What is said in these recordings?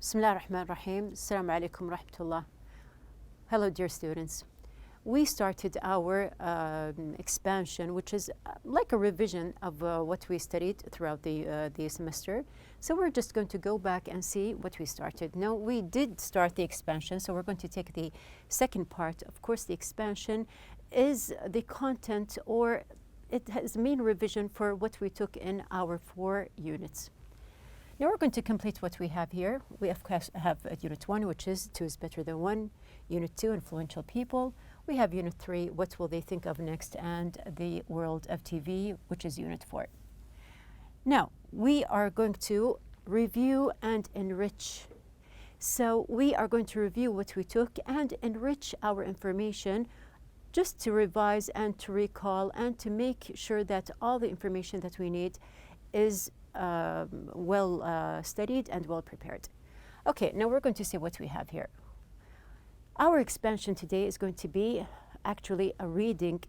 Bismillahirrahmanirrahim. Assalamu alaikum rahmatullah. Hello, dear students. We started our expansion, which is like a revision of what we studied throughout the semester. So we're just going to go back and see what we started. Now, we did start the expansion, so we're going to take the second part. Of course, the expansion is the content, or it has main revision for what we took in our 4 units. Now we're going to complete what we have here. We of course have Unit 1, which is 2 is better than 1. Unit 2, influential people. We have Unit 3, what will they think of next, and the world of TV, which is Unit 4. Now, we are going to review and enrich. So we are going to review what we took and enrich our information just to revise and to recall and to make sure that all the information that we need is well studied and well prepared. Okay, now we're going to see what we have here. Our expansion today is going to be actually a reading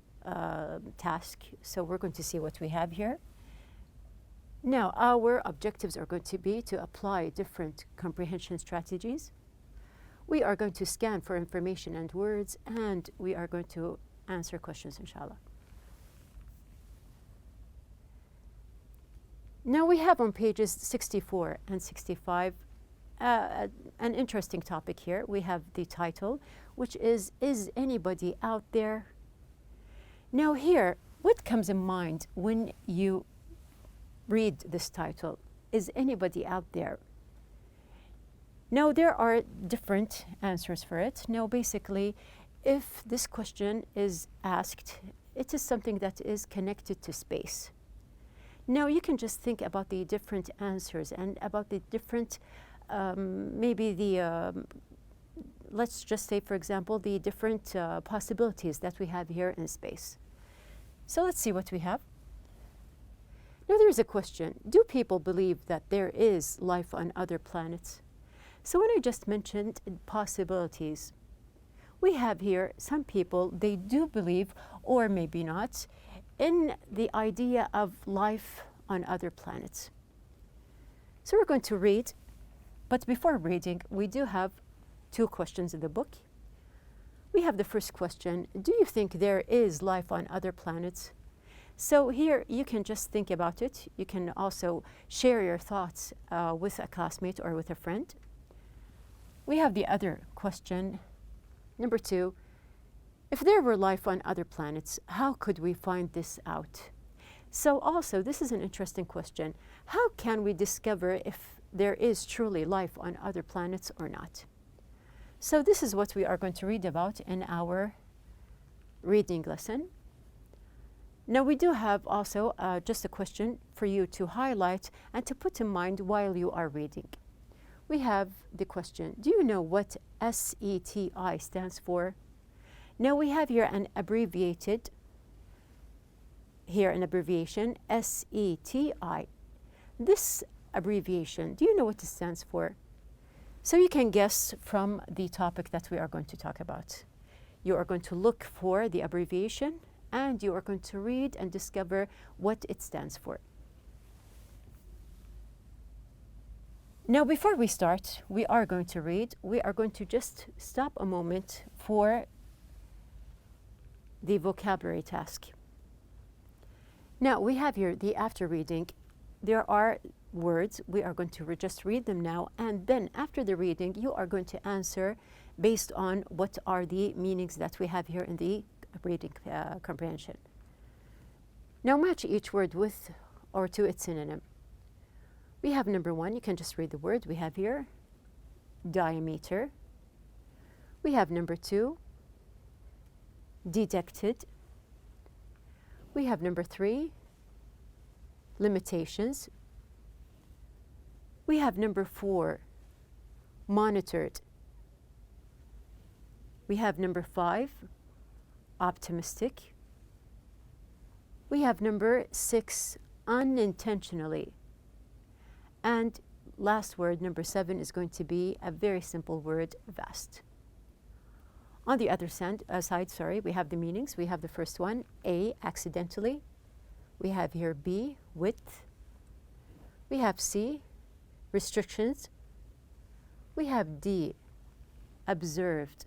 task. So we're going to see what we have here. Now, our objectives are going to be to apply different comprehension strategies. We are going to scan for information and words, and we are going to answer questions, inshallah. Now we have on pages 64 and 65 an interesting topic here. We have the title, which is anybody out there? Now here, what comes in mind when you read this title? Is anybody out there? Now there are different answers for it. Now basically, if this question is asked, it is something that is connected to space. Now you can just think about the different answers and about the different, maybe the, let's just say, for example, the different possibilities that we have here in space. So let's see what we have. Now there's a question. Do people believe that there is life on other planets? So when I just mentioned possibilities, we have here some people, they do believe, or maybe not, in the idea of life on other planets. So we're going to read, but before reading, we do have 2 questions in the book. We have the first question, do you think there is life on other planets? So here you can just think about it. You can also share your thoughts with a classmate or with a friend. We have the other question, number 2, if there were life on other planets, how could we find this out? So also, this is an interesting question. How can we discover if there is truly life on other planets or not? So this is what we are going to read about in our reading lesson. Now we do have also just a question for you to highlight and to put in mind while you are reading. We have the question, do you know what SETI stands for? Now we have here an abbreviation, SETI. This abbreviation, do you know what it stands for? So you can guess from the topic that we are going to talk about. You are going to look for the abbreviation and you are going to read and discover what it stands for. Now before we start, we are going to read. We are going to just stop a moment for the vocabulary task. Now we have here the after reading. There are words. We are going to just read them now, and then after the reading you are going to answer based on what are the meanings that we have here in the reading comprehension. Now match each word with or to its synonym. We have number 1, you can just read the word. We have here diameter. We have number 2, detected. We have number 3, limitations. We have number 4, monitored. We have number 5, optimistic. We have number 6, unintentionally. And last word, number 7, is going to be a very simple word, vast. On the other side, we have the meanings. We have the first one, A, accidentally. We have here B, width. We have C, restrictions. We have D, observed.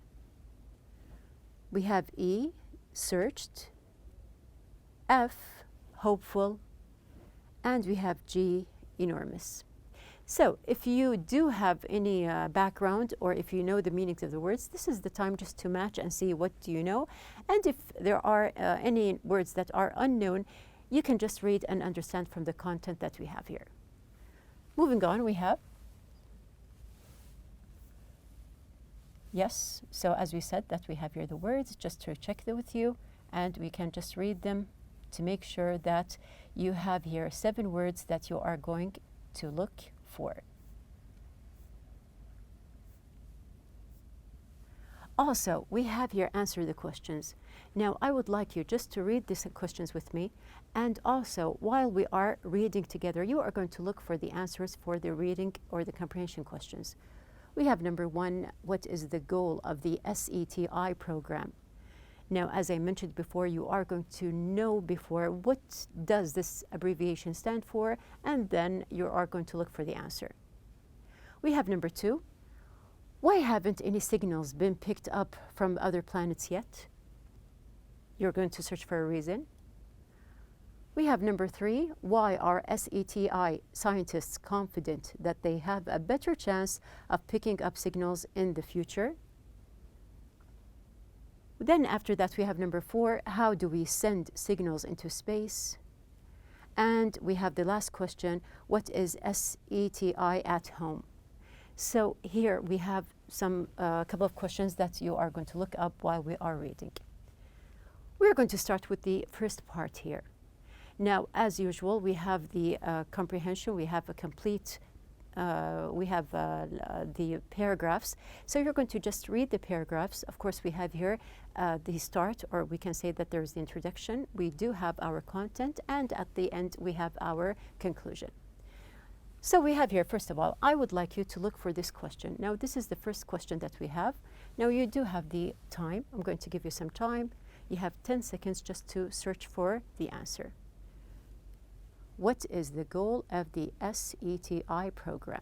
We have E, searched. F, hopeful. And we have G, enormous. So if you do have any background, or if you know the meanings of the words, this is the time just to match and see what do you know. And if there are any words that are unknown, you can just read and understand from the content that we have here. Moving on, we have yes. So as we said that we have here the words, just to check them with you, and we can just read them to make sure that you have here 7 words that you are going to look for. Also, we have here answer the questions. Now, I would like you just to read these questions with me, and also while we are reading together, you are going to look for the answers for the reading or the comprehension questions. We have number 1, what is the goal of the SETI program? Now, as I mentioned before, you are going to know before what does this abbreviation stand for, and then you are going to look for the answer. We have number 2, why haven't any signals been picked up from other planets yet? You're going to search for a reason. We have number 3, why are SETI scientists confident that they have a better chance of picking up signals in the future? Then after that, we have number 4, how do we send signals into space? And we have the last question, what is SETI at home? So here we have some couple of questions that you are going to look up while we are reading. We're going to start with the first part here. Now, as usual, we have the comprehension, we have a complete we have the paragraphs. So you're going to just read the paragraphs. Of course, we have here the start, or we can say that there's the introduction. We do have our content, and at the end, we have our conclusion. So we have here, first of all, I would like you to look for this question. Now, this is the first question that we have. Now, you do have the time. I'm going to give you some time. You have 10 seconds just to search for the answer. What is the goal of the SETI program?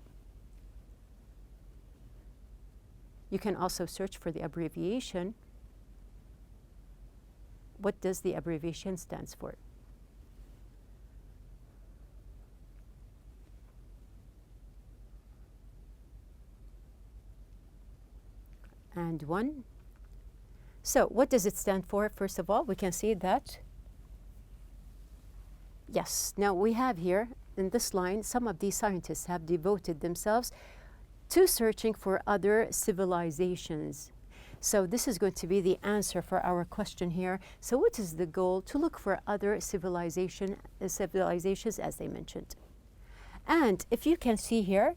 You can also search for the abbreviation. What does the abbreviation stand for? And 1. So what does it stand for? First of all, we can see that yes. Now we have here in this line, some of these scientists have devoted themselves to searching for other civilizations. So this is going to be the answer for our question here. So what is the goal? To look for other civilizations, as they mentioned. And if you can see here,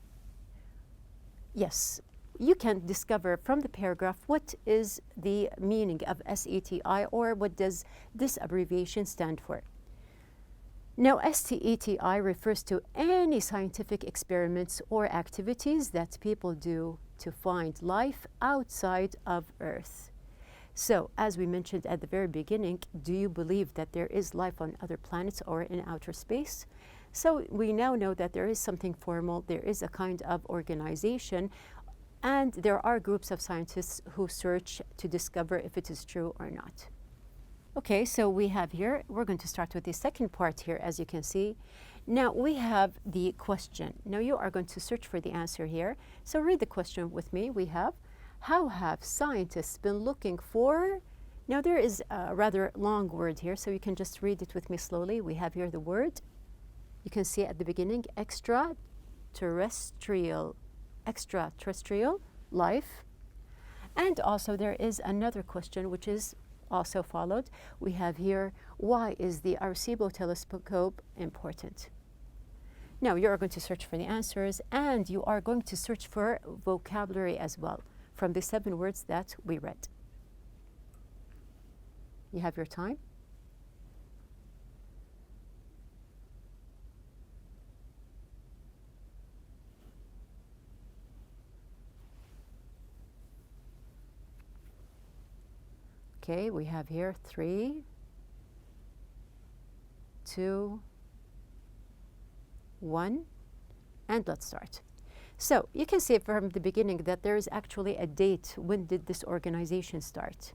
yes, you can discover from the paragraph what is the meaning of SETI, or what does this abbreviation stand for. Now, SETI refers to any scientific experiments or activities that people do to find life outside of Earth. So, as we mentioned at the very beginning, do you believe that there is life on other planets or in outer space? So we now know that there is something formal, there is a kind of organization, and there are groups of scientists who search to discover if it is true or not. Okay, so we have here, we're going to start with the second part here, as you can see. Now we have the question. Now you are going to search for the answer here. So read the question with me. We have, how have scientists been looking for? Now there is a rather long word here, so you can just read it with me slowly. We have here the word. You can see at the beginning, extraterrestrial life. And also there is another question which is also followed. We have here, why is the Arecibo telescope important? Now you are going to search for the answers, and you are going to search for vocabulary as well from the 7 words that we read. You have your time. Okay, we have here 3, 2, 1, and let's start. So you can see from the beginning that there is actually a date. When did this organization start?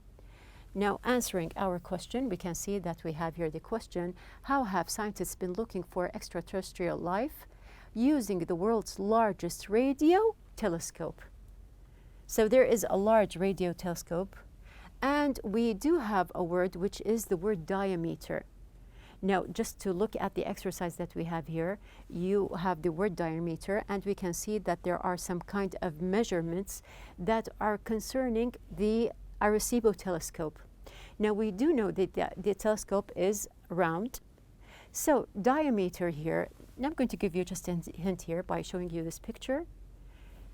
Now, answering our question, we can see that we have here the question: how have scientists been looking for extraterrestrial life using the world's largest radio telescope? So there is a large radio telescope, and we do have a word which is the word diameter. Now, just to look at the exercise that we have here, you have the word diameter, and we can see that there are some kind of measurements that are concerning the Arecibo telescope. Now, we do know that the telescope is round. So diameter here, now I'm going to give you just a hint here by showing you this picture.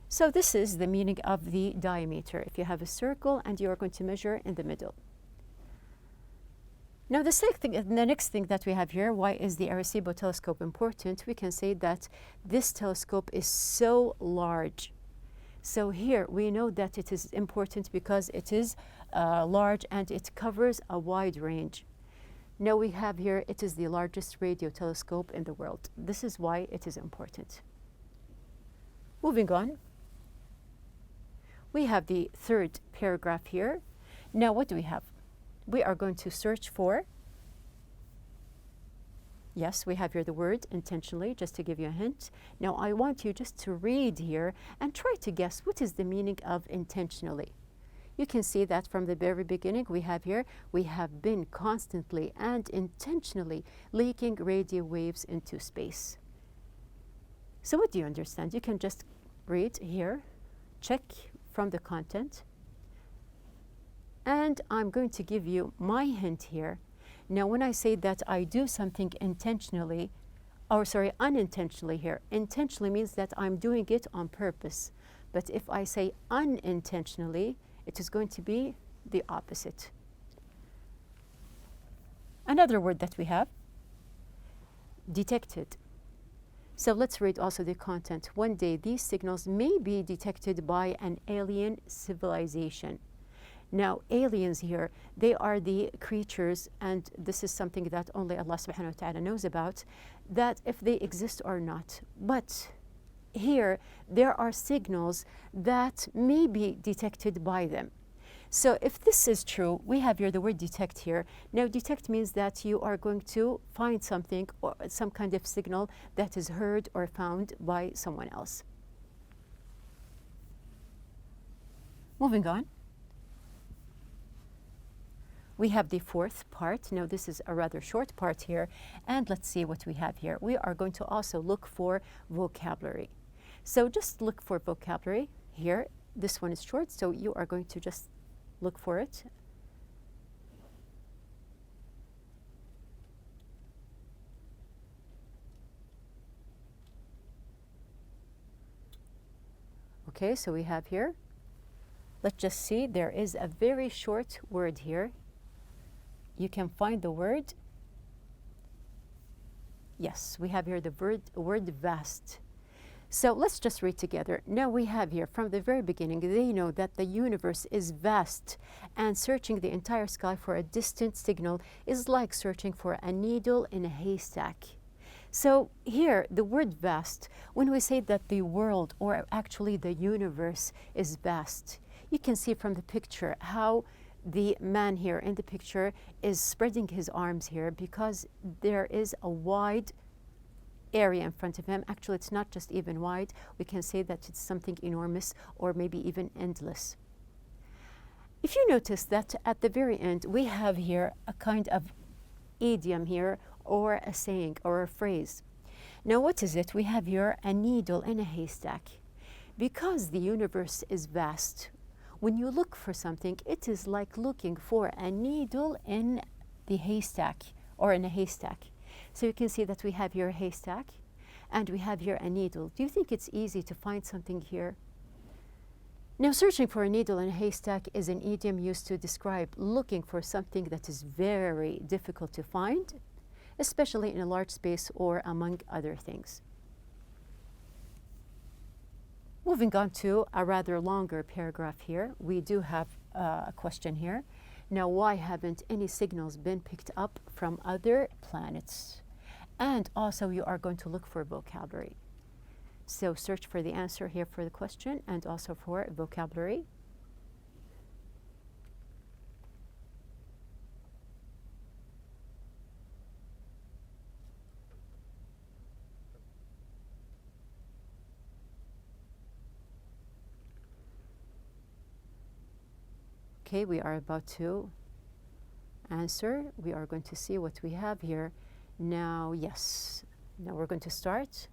So this is the meaning of the diameter. If you have a circle and you are going to measure in the middle. Now, the next thing that we have here, why is the Arecibo telescope important? We can say that this telescope is so large. So here we know that it is important because it is large and it covers a wide range. Now we have here, it is the largest radio telescope in the world. This is why it is important. Moving on, we have the third paragraph here. Now what do we have? We are going to search for, yes, we have here the word intentionally, just to give you a hint. Now I want you just to read here and try to guess what is the meaning of intentionally. You can see that from the very beginning we have here, we have been constantly and intentionally leaking radio waves into space. So what do you understand? You can just read here, check from the content, and I'm going to give you my hint here. Now, when I say that I do something intentionally, or sorry, unintentionally here, intentionally means that I'm doing it on purpose. But if I say unintentionally, it is going to be the opposite. Another word that we have, detected. So let's read also the content. One day, these signals may be detected by an alien civilization. Now, aliens here, they are the creatures, and this is something that only Allah subhanahu wa ta'ala knows about, that if they exist or not. But here, there are signals that may be detected by them. So if this is true, we have here the word detect here. Now, detect means that you are going to find something or some kind of signal that is heard or found by someone else. Moving on. We have the fourth part. Now, this is a rather short part here, and let's see what we have here. We are going to also look for vocabulary. So just look for vocabulary here. This one is short, so you are going to just look for it. Okay, so we have here, let's just see, there is a very short word here. You can find the word. Yes, we have here the word vast. So let's just read together. Now we have here from the very beginning, they know that the universe is vast, and searching the entire sky for a distant signal is like searching for a needle in a haystack. So here, the word vast, when we say that the world, or actually the universe, is vast, you can see from the picture how the man here in the picture is spreading his arms here because there is a wide area in front of him. Actually, it's not just even wide. We can say that it's something enormous or maybe even endless. If you notice that at the very end, we have here a kind of idiom here, or a saying or a phrase. Now, what is it? We have here a needle in a haystack. Because the universe is vast, when you look for something, it is like looking for a needle in the haystack or in a haystack. So you can see that we have here a haystack and we have here a needle. Do you think it's easy to find something here? Now, searching for a needle in a haystack is an idiom used to describe looking for something that is very difficult to find, especially in a large space or among other things. Moving on to a rather longer paragraph here, we do have a question here. Now, why haven't any signals been picked up from other planets? And also, you are going to look for vocabulary. So search for the answer here for the question and also for vocabulary. Okay, we are about to answer. We are going to see what we have here. Now, yes, now we're going to start.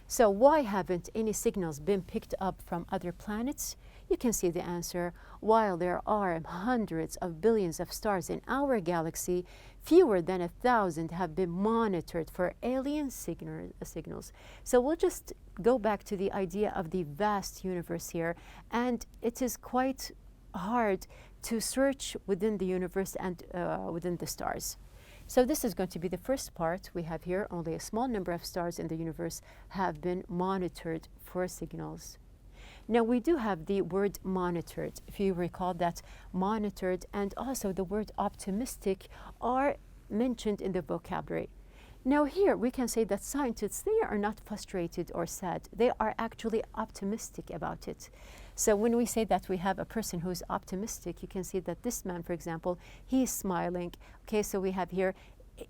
So why haven't any signals been picked up from other planets? You can see the answer. While there are hundreds of billions of stars in our galaxy, fewer than 1,000 have been monitored for alien signals. So we'll just go back to the idea of the vast universe here, and it is quite hard to search within the universe and within the stars. So this is going to be the first part. We have here only a small number of stars in the universe have been monitored for signals. Now we do have the word monitored. If you recall that monitored and also the word optimistic are mentioned in the vocabulary. Now here we can say that scientists, they are not frustrated or sad. They are actually optimistic about it. So when we say that we have a person who is optimistic, you can see that this man, for example, he's smiling. Okay, so we have here,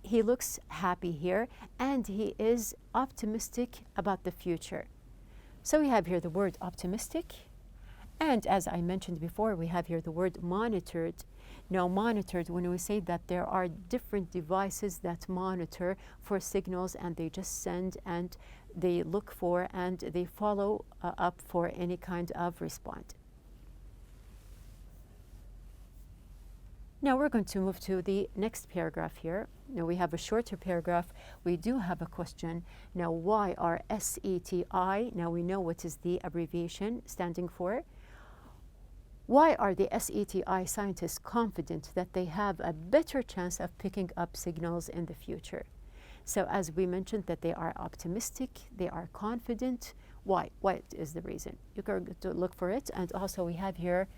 he looks happy here, and he is optimistic about the future. So we have here the word optimistic. And as I mentioned before, we have here the word monitored. Now monitored, when we say that there are different devices that monitor for signals and they just send and they look for and they follow up for any kind of response. Now we're going to move to the next paragraph here. Now we have a shorter paragraph. We do have a question. Now why are SETI, now we know what is the abbreviation standing for. Why are the SETI scientists confident that they have a better chance of picking up signals in the future? So as we mentioned that they are optimistic, they are confident. Why? What is the reason? You can to look for it. And also we have here,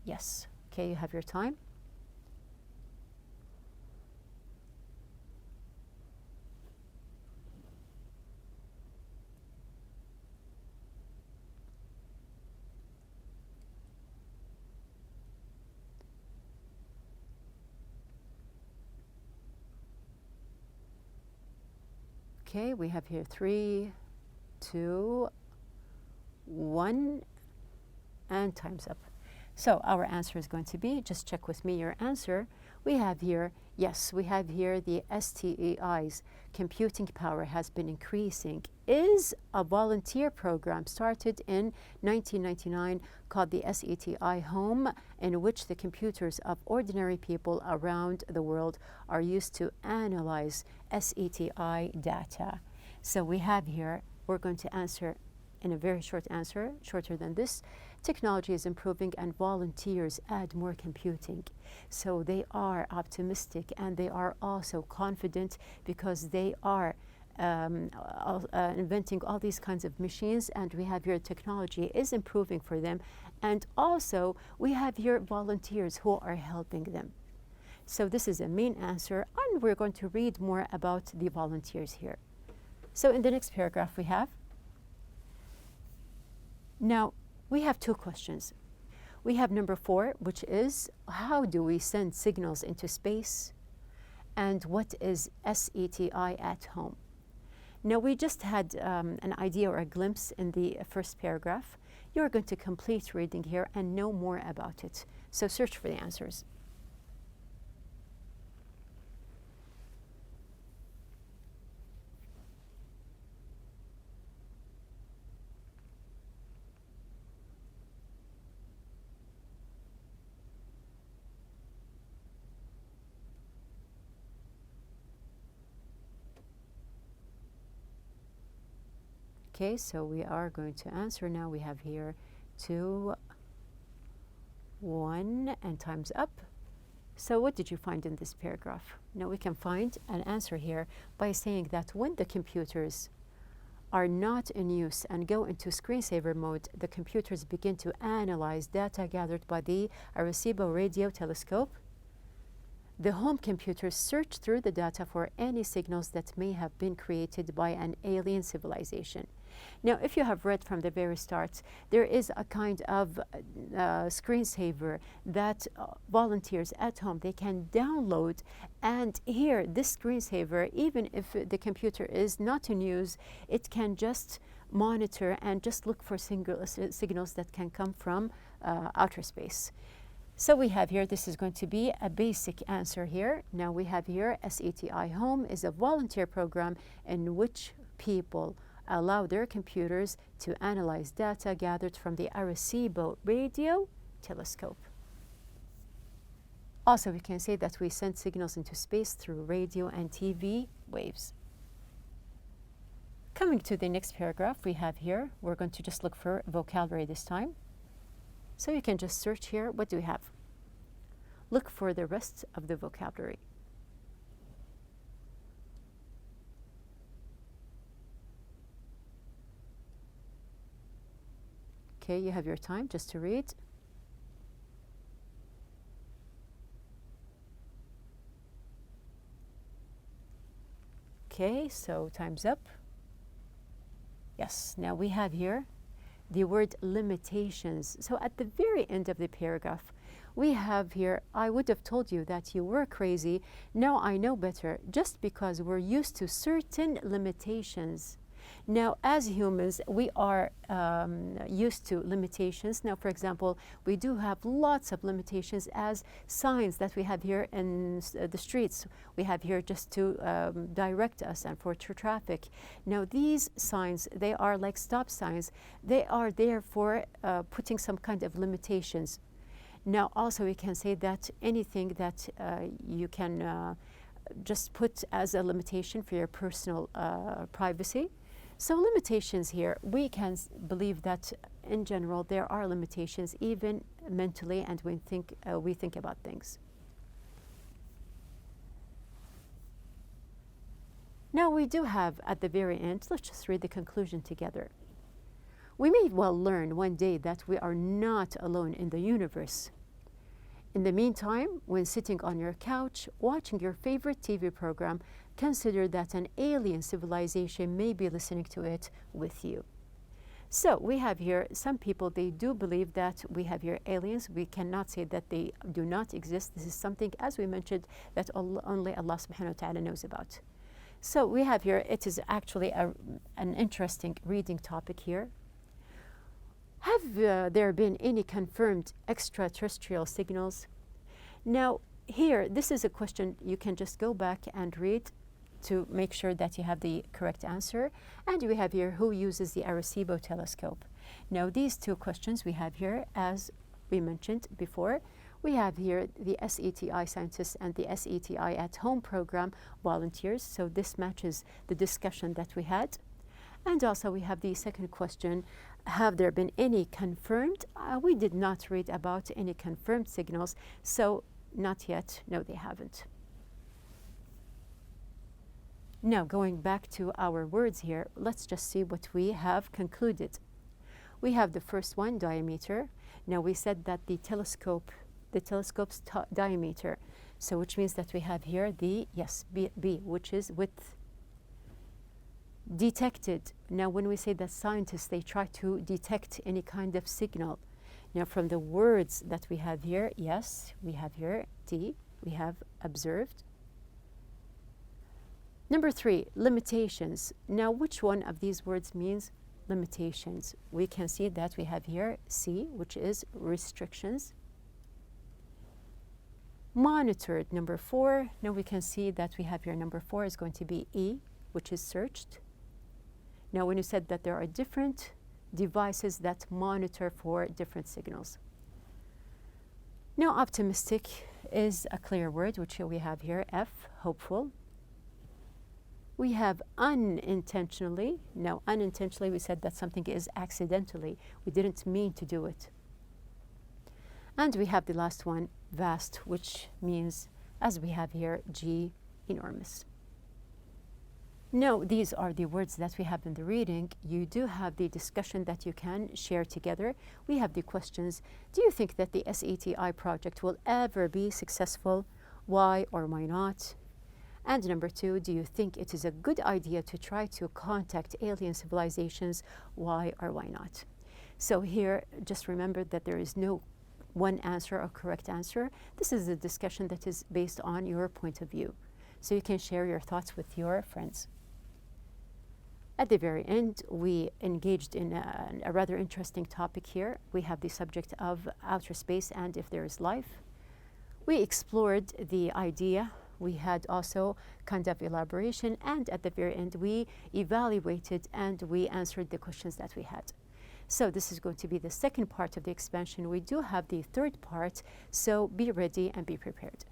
yes, okay, you have your time. Okay, we have here 3, 2, 1, and time's up. So our answer is going to be, just check with me your answer. We have here, yes, we have here the STEI's computing power has been increasing. Is a volunteer program started in 1999 called the SETI Home, in which the computers of ordinary people around the world are used to analyze SETI data. So we have here, we're going to answer in a very short answer, shorter than this. Technology is improving and volunteers add more computing. So they are optimistic and they are also confident because they are inventing all these kinds of machines, and we have here technology is improving for them, and also we have here volunteers who are helping them. So this is a main answer, and we're going to read more about the volunteers here. So in the next paragraph we have, now we have 2 questions. We have number 4, which is how do we send signals into space, and what is SETI at home? Now we just had an idea or a glimpse in the first paragraph. You're going to complete reading here and know more about it. So search for the answers. Okay, so we are going to answer now. We have here 2, 1, and time's up. So what did you find in this paragraph? Now we can find an answer here by saying that when the computers are not in use and go into screensaver mode, the computers begin to analyze data gathered by the Arecibo radio telescope. The home computers search through the data for any signals that may have been created by an alien civilization. Now, if you have read from the very start, there is a kind of screensaver that volunteers at home, they can download. And here, this screensaver, even if the computer is not in use, it can just monitor and just look for signals that can come from outer space. So we have here, this is going to be a basic answer here. Now we have here, SETI Home is a volunteer program in which people allow their computers to analyze data gathered from the Arecibo radio telescope. Also, we can say that we send signals into space through radio and TV waves. Coming to the next paragraph we have here, we're going to just look for vocabulary this time. So you can just search here, what do we have? Look for the rest of the vocabulary. Okay, you have your time just to read. Okay, so time's up. Yes, now we have here the word limitations. So at the very end of the paragraph, we have here, I would have told you that you were crazy. Now I know better, just because we're used to certain limitations. Now, as humans, we are used to limitations. Now, for example, we do have lots of limitations as signs that we have here in the streets. We have here just to direct us and for traffic. Now, these signs, they are like stop signs. They are there for putting some kind of limitations. Now, also, we can say that anything that you can just put as a limitation for your personal privacy. So limitations here, we can believe that in general there are limitations even mentally and when we think about things. Now we do have at the very end, let's just read the conclusion together. We may well learn one day that we are not alone in the universe. In the meantime, when sitting on your couch watching your favorite TV program, consider that an alien civilization may be listening to it with you. So we have here some people, they do believe that we have here aliens. We cannot say that they do not exist. This is something, as we mentioned, that only Allah subhanahu wa ta'ala knows about. So we have here, it is actually an interesting reading topic here. Have there been any confirmed extraterrestrial signals? Now, here, this is a question you can just go back and read to make sure that you have the correct answer. And we have here, who uses the Arecibo telescope? Now, these two questions we have here, as we mentioned before, we have here the SETI scientists and the SETI at home program volunteers. So this matches the discussion that we had. And also we have the second question, have there been any confirmed? We did not read about any confirmed signals, so not yet, no they haven't. Now going back to our words here, let's just see what we have concluded. We have the first one, diameter. Now we said that the telescope's diameter, so which means that we have here the, yes, B, which is width. Detected. Now when we say that scientists, they try to detect any kind of signal. Now from the words that we have here, yes, we have here D, we have observed. Number 3, limitations. Now which one of these words means limitations? We can see that we have here C, which is restrictions. Monitored, number 4. Now we can see that we have here number 4 is going to be E, which is searched. Now, when you said that there are different devices that monitor for different signals. Now, optimistic is a clear word, which we have here, F, hopeful. We have unintentionally. Now, unintentionally, we said that something is accidentally. We didn't mean to do it. And we have the last one, vast, which means, as we have here, G, enormous. Now, these are the words that we have in the reading. You do have the discussion that you can share together. We have the questions. Do you think that the SETI project will ever be successful? Why or why not? And number 2, do you think it is a good idea to try to contact alien civilizations? Why or why not? So here, just remember that there is no one answer or correct answer. This is a discussion that is based on your point of view. So you can share your thoughts with your friends. At the very end, we engaged in a rather interesting topic here. We have the subject of outer space and if there is life. We explored the idea. We had also kind of elaboration, and at the very end, we evaluated and we answered the questions that we had. So this is going to be the second part of the expansion. We do have the third part, so be ready and be prepared.